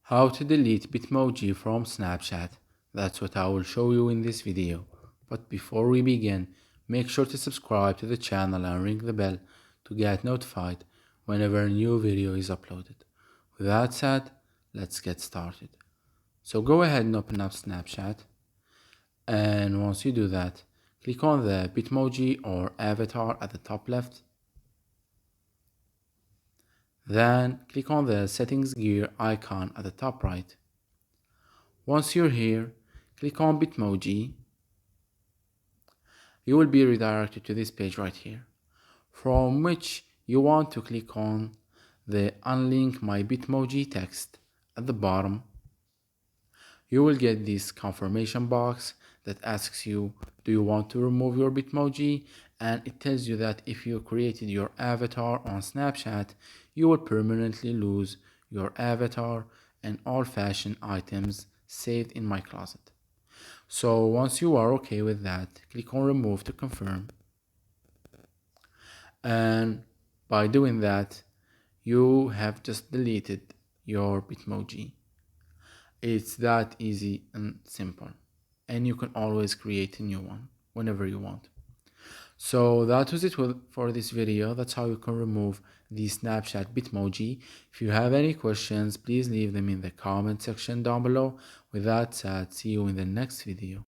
How to delete Bitmoji from Snapchat. That's what I will show you in this video. But before we begin, make sure to subscribe to the channel and ring the bell to get notified whenever a new video is uploaded. With that said, let's get started. So go ahead and open up Snapchat, and once you do that, click on the Bitmoji or avatar at the top left. Then click on the settings gear icon at the top right. Once you're here, click on Bitmoji. You will be redirected to this page right here, from which you want to click on the Unlink My Bitmoji text at the bottom. You will get this confirmation box that asks you, do you want to remove your Bitmoji? And it tells you that if you created your avatar on Snapchat, you will permanently lose your avatar and all fashion items saved in my closet. So once you are okay with that, click on remove to confirm. And by doing that, you have just deleted your Bitmoji. It's that easy and simple. And you can always create a new one whenever you want. So that was it for this video. That's how you can remove the Snapchat Bitmoji. If you have any questions, please leave them in the comment section down below. With that said, see you in the next video.